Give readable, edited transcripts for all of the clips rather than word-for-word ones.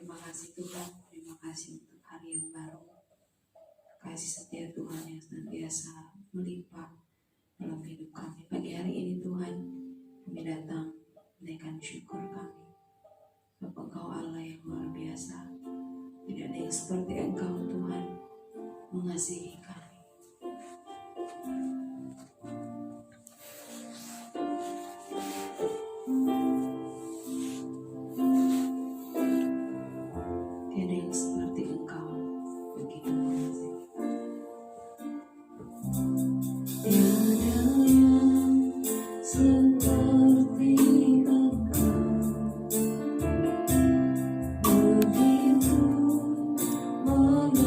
Terima kasih Tuhan, terima kasih untuk hari yang baru. Kasih setia Tuhan yang senantiasa melimpah dalam hidup kami. Pagi hari ini Tuhan, kami datang menaikkan syukur kami. Sebab Engkau Allah yang luar biasa. Tidak ada yang seperti Engkau Tuhan mengasihi kami. Tiada yang seperti Engkau begitu mengasihi. Tiada yang seperti Engkau begitu mengasihi.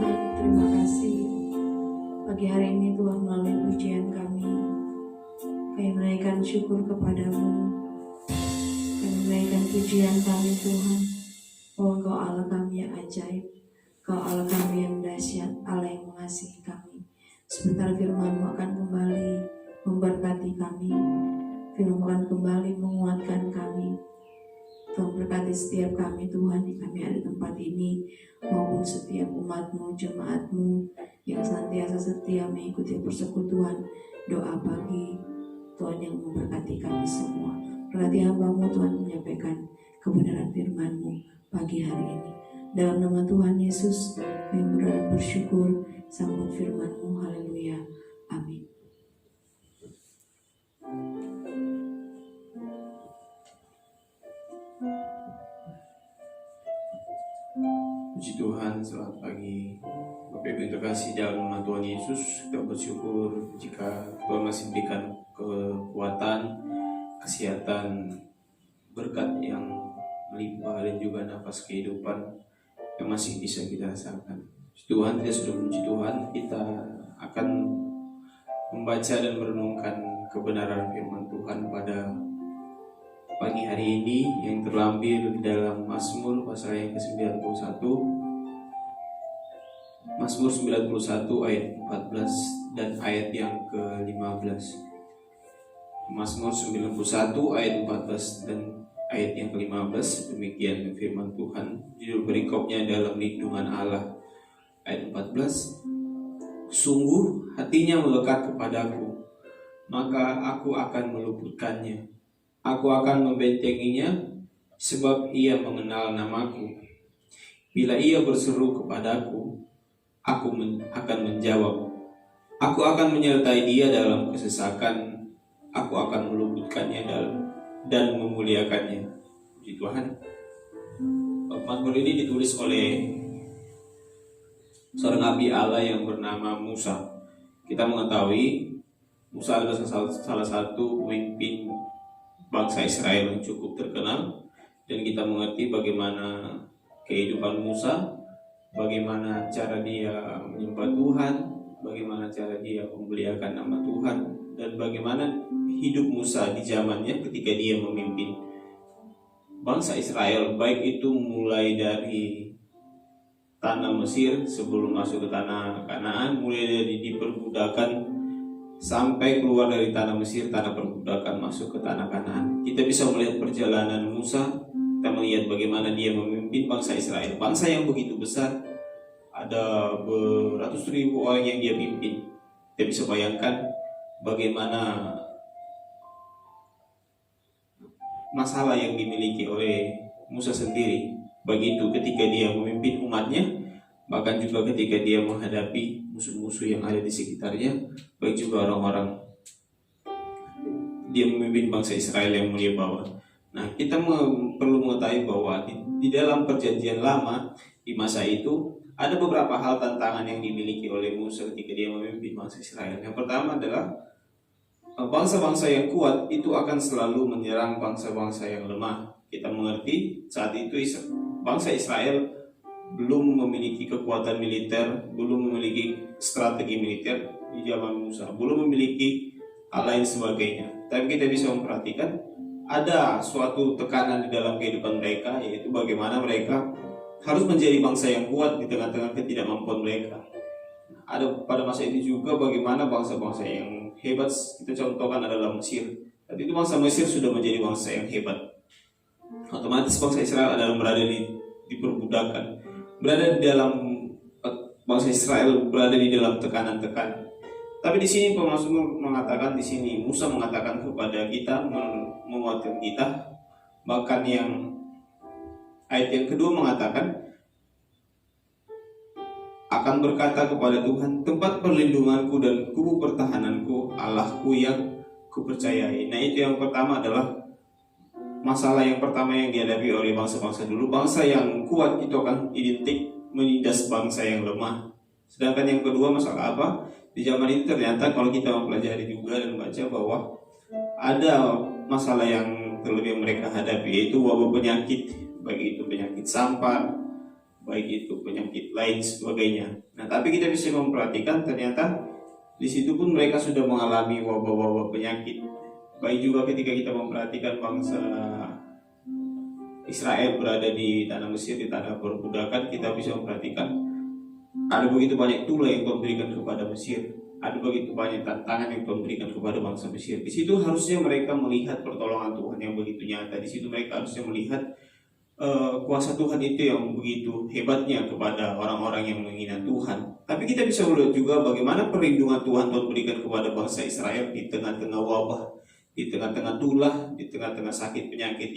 Tuhan, terima kasih. Pagi hari ini Tuhan, melalui pujian kami menaikkan syukur kepadamu. Kami menaikkan pujian kami Tuhan, bahwa Engkau Allah kami yang ajaib, Engkau Allah kami yang dahsyat, Allah yang mengasihi kami. Sebentar firman-Mu akan kembali memberkati kami, firman-Mu akan kembali menguatkan kami. Tuhan, berkati setiap kami Tuhan yang kami ada di tempat ini, maupun setiap umat-Mu, jemaat-Mu yang senantiasa setia mengikuti persekutuan doa pagi. Tuhan yang memberkati kami semua. Berkati hamba-Mu Tuhan, menyampaikan kebenaran firman-Mu pagi hari ini. Dalam nama Tuhan Yesus kami berdoa dan bersyukur. Sambut firman-Mu. Haleluya. Amin. Puji Tuhan, selamat pagi Bapak Ibu yang terkasih dalam nama Tuhan Yesus. Kita bersyukur jika Tuhan masih berikan kekuatan, kesehatan, berkat yang melimpah dan juga nafas kehidupan yang masih bisa kita rasakan. Puji Tuhan, kita sudah puji Tuhan, kita akan membaca dan merenungkan kebenaran firman Tuhan pada pagi hari ini yang terlampir di dalam Mazmur pasal yang ke-91. Mazmur 91 ayat 14 dan ayat yang ke-15. Mazmur 91 ayat 14 dan ayat yang ke-15. Demikian firman Tuhan. Judul perikopnya dalam lindungan Allah. Ayat 14. Sungguh hatinya melekat kepadaku, maka aku akan meluputkannya. Aku akan membentenginya, sebab ia mengenal namaku. Bila ia berseru kepadaku, aku akan menjawab. Aku akan menyertai dia dalam kesesakan. Aku akan meluputkannya dan memuliakannya. Puji Tuhan. Mazmur ini ditulis oleh seorang nabi Allah yang bernama Musa. Kita mengetahui Musa adalah salah satu pemimpin bangsa Israel yang cukup terkenal, dan kita mengerti bagaimana kehidupan Musa, bagaimana cara dia menyembah Tuhan, bagaimana cara dia memuliakan nama Tuhan, dan bagaimana hidup Musa di zamannya ketika dia memimpin bangsa Israel, baik itu mulai dari tanah Mesir sebelum masuk ke tanah Kanaan, mulai dari diperbudakan sampai keluar dari tanah Mesir, tanah perbudakan, masuk ke tanah Kanaan. Kita bisa melihat perjalanan Musa. Kita melihat bagaimana dia memimpin bangsa Israel, bangsa yang begitu besar, ada beratus ribu orang yang dia pimpin. Kita bisa bayangkan bagaimana masalah yang dimiliki oleh Musa sendiri, begitu ketika dia memimpin umatnya, bahkan juga ketika dia menghadapi musuh-musuh yang ada di sekitarnya, baik juga orang-orang dia memimpin bangsa Israel yang mulia bawah. Nah, kita perlu mengetahui bahwa di dalam perjanjian lama di masa itu ada beberapa hal tantangan yang dimiliki oleh Musa ketika dia memimpin bangsa Israel. Yang pertama adalah bangsa-bangsa yang kuat itu akan selalu menyerang bangsa-bangsa yang lemah. Kita mengerti saat itu bangsa Israel belum memiliki kekuatan militer, belum memiliki strategi militer di zaman Musa, belum memiliki hal lain sebagainya. Tapi kita bisa memperhatikan ada suatu tekanan di dalam kehidupan mereka, yaitu bagaimana mereka harus menjadi bangsa yang kuat di tengah-tengah ketidakmampuan mereka. Ada pada masa itu juga bagaimana bangsa-bangsa yang hebat, kita contohkan adalah Mesir. Tapi itu bangsa Mesir sudah menjadi bangsa yang hebat. Otomatis bangsa Israel adalah berada di perbudakan, berada di dalam bangsa Israel berada di dalam tekanan-tekanan. Tapi di sini Mazmur mengatakan, di sini Musa mengatakan kepada kita, menguatkan kita, bahkan yang ayat yang kedua mengatakan akan berkata kepada Tuhan, tempat perlindunganku dan kubu pertahananku, Allahku yang kupercayai. Nah, itu yang pertama adalah masalah yang pertama yang dihadapi oleh bangsa-bangsa dulu. Bangsa yang kuat itu akan identik menindas bangsa yang lemah. Sedangkan yang kedua masalah apa? Di zaman itu ternyata kalau kita mempelajari juga dan baca bahwa ada masalah yang terlebih mereka hadapi, yaitu wabah penyakit, baik itu penyakit sampar, baik itu penyakit lain sebagainya. Nah, tapi kita bisa memperhatikan ternyata di situ pun mereka sudah mengalami wabah-wabah penyakit. Baik juga ketika kita memperhatikan bangsa Israel berada di tanah Mesir, di tanah perbudakan, kita bisa memperhatikan ada begitu banyak tulah yang Tuhan berikan kepada Mesir, ada begitu banyak tantangan yang Tuhan berikan kepada bangsa Mesir. Di situ harusnya mereka melihat pertolongan Tuhan yang begitu nyata. Di situ mereka harusnya melihat kuasa Tuhan itu yang begitu hebatnya kepada orang-orang yang menghina Tuhan. Tapi kita bisa melihat juga bagaimana perlindungan Tuhan berikan kepada bangsa Israel di tengah-tengah wabah, di tengah-tengah tulah, di tengah-tengah sakit penyakit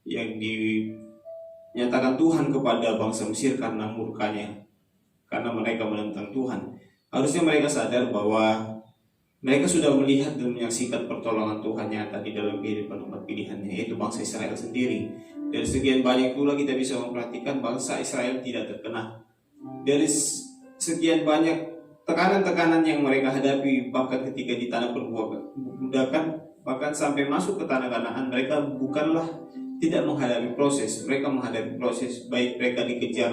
yang dinyatakan Tuhan kepada bangsa Mesir karena murkanya, karena mereka menentang Tuhan. Harusnya mereka sadar bahwa mereka sudah melihat dan menyaksikan pertolongan Tuhan nyata di dalam kehidupan umat pilihannya, yaitu bangsa Israel sendiri. Dari sekian banyak pula kita bisa memperhatikan bangsa Israel tidak terkena. Dari sekian banyak tekanan-tekanan yang mereka hadapi, bahkan ketika di tanah perbudakan, bahkan sampai masuk ke tanah Kanaan, mereka bukanlah tidak menghadapi proses. Mereka menghadapi proses, baik mereka dikejar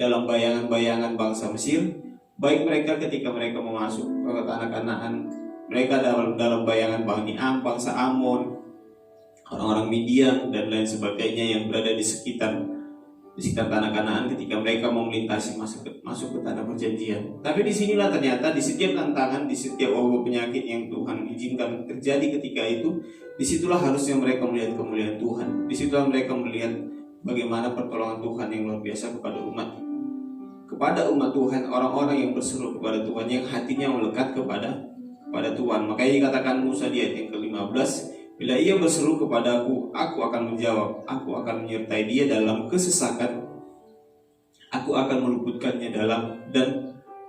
dalam bayangan-bayangan bangsa Mesir, baik mereka ketika mereka memasuk ke tanah Kanaan, mereka dalam bayangan bangsa Amon, orang-orang Midian dan lain sebagainya yang berada di sekitar tanah Kanaan ketika mereka mau melintasi masuk ke tanah perjanjian. Tapi disinilah ternyata di setiap tantangan, di setiap wabah penyakit yang Tuhan izinkan terjadi ketika itu, disitulah harusnya mereka melihat kemuliaan Tuhan. Disitulah mereka melihat bagaimana pertolongan Tuhan yang luar biasa kepada umat Tuhan, orang-orang yang berseru kepada Tuhan, yang hatinya melekat kepada Tuhan. Makanya dikatakan Musa di ayat yang ke-15, bila ia berseru kepadaku, aku akan menjawab, aku akan menyertai dia dalam kesesakan, aku akan meluputkannya dan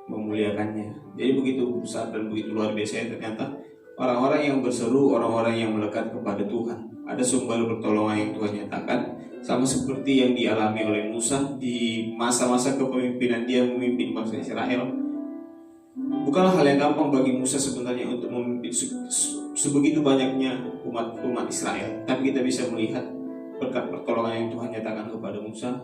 memuliakannya. Jadi begitu besar dan begitu luar biasa ternyata orang-orang yang berseru, orang-orang yang melekat kepada Tuhan. Ada sumber pertolongan yang Tuhan nyatakan, sama seperti yang dialami oleh Musa di masa-masa kepemimpinan dia memimpin bangsa Israel. Bukanlah hal yang gampang bagi Musa sebenarnya untuk memimpin sebegitu banyaknya umat Israel. Tapi kita bisa melihat berkat pertolongan yang Tuhan nyatakan kepada Musa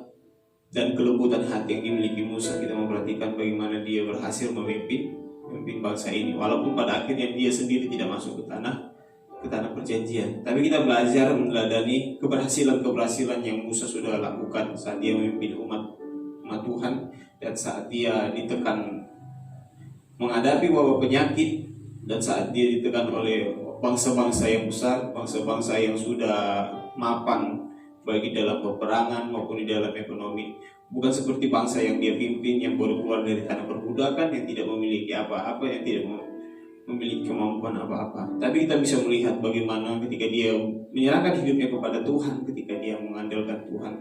dan kelembutan hati yang dimiliki Musa. Kita memperhatikan bagaimana dia berhasil memimpin bangsa ini, walaupun pada akhirnya dia sendiri tidak masuk ke tanah perjanjian. Tapi kita belajar meneladani keberhasilan yang Musa sudah lakukan saat dia memimpin umat Tuhan, dan saat dia ditekan menghadapi wabah penyakit, dan saat dia ditekan oleh bangsa-bangsa yang besar, bangsa-bangsa yang sudah mapan baik di dalam peperangan maupun di dalam ekonomi. Bukan seperti bangsa yang dia pimpin yang baru keluar dari tanah perbudakan, yang tidak memiliki apa-apa, yang tidak memiliki kemampuan apa-apa. Tapi kita bisa melihat bagaimana ketika dia menyerahkan hidupnya kepada Tuhan, ketika dia mengandalkan Tuhan,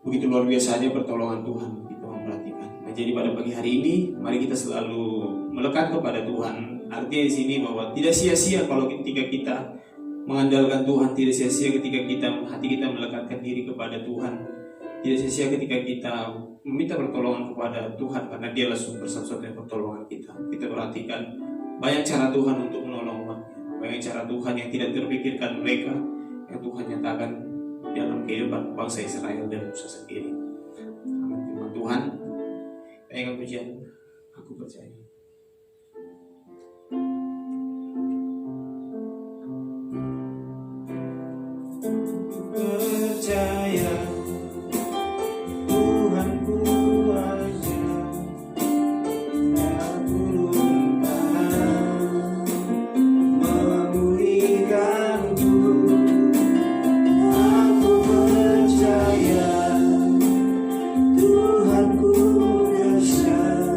begitu luar biasanya pertolongan Tuhan. Kita memperhatikan. Nah, jadi pada pagi hari ini mari kita selalu melekat kepada Tuhan. Artinya di sini bahwa tidak sia-sia kalau ketika kita mengandalkan Tuhan, tidak sia-sia ketika hati kita melekatkan diri kepada Tuhan, tidak sia-sia ketika kita meminta pertolongan kepada Tuhan, karena Dialah sumber satu-satunya pertolongan kita. Kita perhatikan banyak cara Tuhan untuk menolong umatnya, banyak cara Tuhan yang tidak terpikirkan mereka, yang Tuhan nyatakan dalam kehidupan bangsa Israel dan Musa sendiri. Amin. Firman Tuhan, dengan pujian aku percaya. Percaya Tuhan kuasa, yang turun tangan memulihkanku. Aku percaya Tuhan ku dahsyat,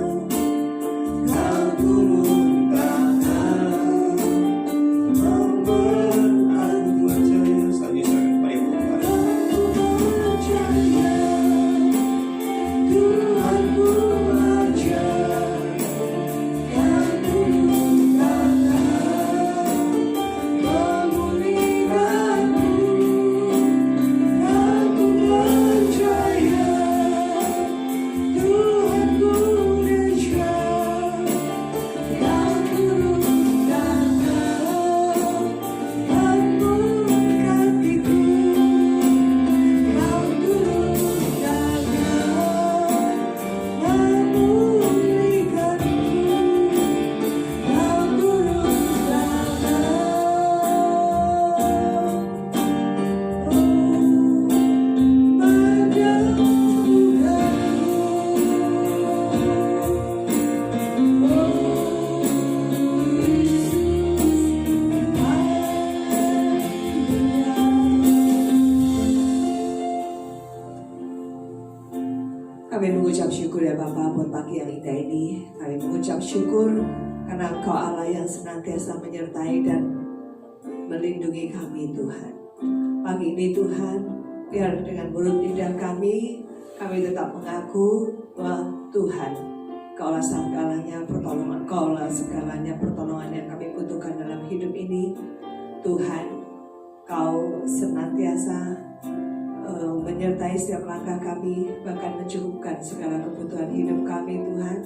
Kami mengucap syukur ya Bapa buat pagi yang indah ini. Kami mengucap syukur karena Engkau Allah yang senantiasa menyertai dan melindungi kami Tuhan. Pagi ini Tuhan, biar dengan mulut lidah kami tetap mengaku bahwa Tuhan, Kaulah segalanya pertolongan, Kaulah segalanya pertolongan yang kami butuhkan dalam hidup ini. Tuhan, Kau senantiasa menyertai setiap langkah kami, bahkan mencukupkan segala kebutuhan hidup kami Tuhan.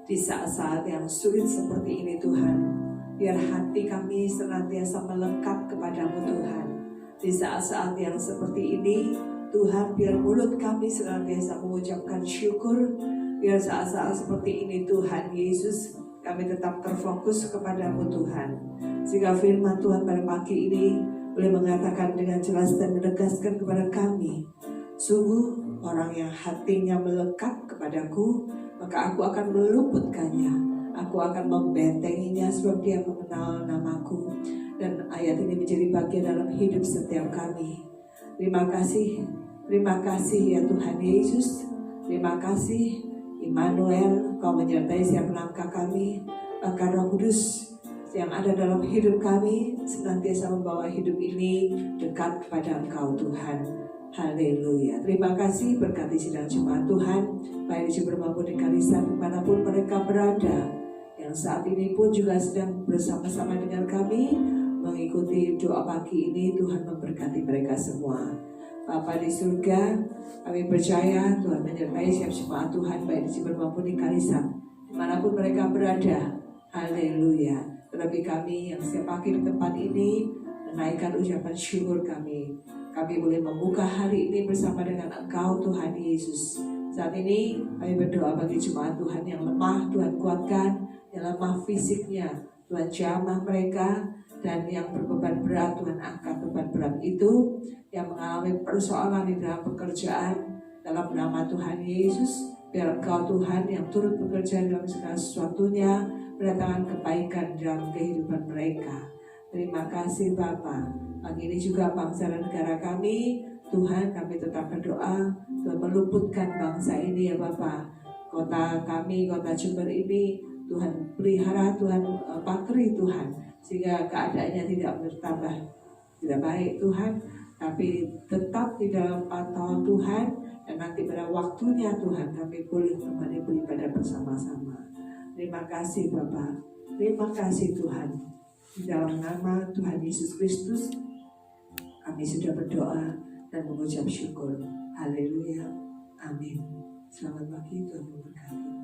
Di saat-saat yang sulit seperti ini Tuhan, biar hati kami senantiasa melekat kepadamu Tuhan. Di saat-saat yang seperti ini Tuhan, biar mulut kami senantiasa mengucapkan syukur. Biar saat-saat seperti ini Tuhan Yesus, kami tetap terfokus kepadamu Tuhan. Sehingga firman Tuhan pada pagi ini boleh mengatakan dengan jelas dan menegaskan kepada kami, sungguh orang yang hatinya melekat kepadaku, maka aku akan meluputkannya, aku akan membentenginya sebab dia mengenal namaku. Dan ayat ini menjadi bagian dalam hidup setiap kami. Terima kasih ya Tuhan Yesus. Terima kasih Immanuel, Kau menyertai setiap langkah kami. Bahkan Roh Kudus yang ada dalam hidup kami senantiasa membawa hidup ini dekat kepada Engkau Tuhan. Haleluya. Terima kasih, berkati sidang jemaat Tuhan, baik di Jember maupun di Kalisan, dimanapun mereka berada, yang saat ini pun juga sedang bersama-sama dengan kami mengikuti doa pagi ini. Tuhan memberkati mereka semua. Bapa di surga, kami percaya Tuhan menyertai setiap jemaat Tuhan, baik di Jember maupun di Kalisan, dimanapun mereka berada. Haleluya. Terlebih kami yang setiap pagi di tempat ini menaikkan ucapan syukur kami. Kami boleh membuka hari ini bersama dengan Engkau Tuhan Yesus. Saat ini kami berdoa bagi jemaat Tuhan yang lemah, Tuhan kuatkan. Yang lemah fisiknya, Tuhan jamah mereka. Dan yang berbeban berat, Tuhan angkat beban berat itu. Yang mengalami persoalan di dalam pekerjaan, dalam nama Tuhan Yesus, biar Engkau Tuhan yang turut bekerja dalam segala sesuatunya, mendatangkan kebaikan dalam kehidupan mereka. Terima kasih Bapa. Pagi ini juga bangsa dan negara kami, Tuhan kami tetap berdoa, Tuhan meluputkan bangsa ini ya Bapa. Kota kami, kota Jember ini, Tuhan pelihara, Tuhan pakri Tuhan, sehingga keadaannya tidak bertambah tidak baik Tuhan, tapi tetap di dalam pantauan Tuhan. Dan nanti pada waktunya Tuhan kami boleh kembali beribadah bersama-sama. Terima kasih Bapa, terima kasih Tuhan. Di dalam nama Tuhan Yesus Kristus kami sudah berdoa dan mengucap syukur. Haleluya, amin. Selamat pagi, Tuhan memberkati.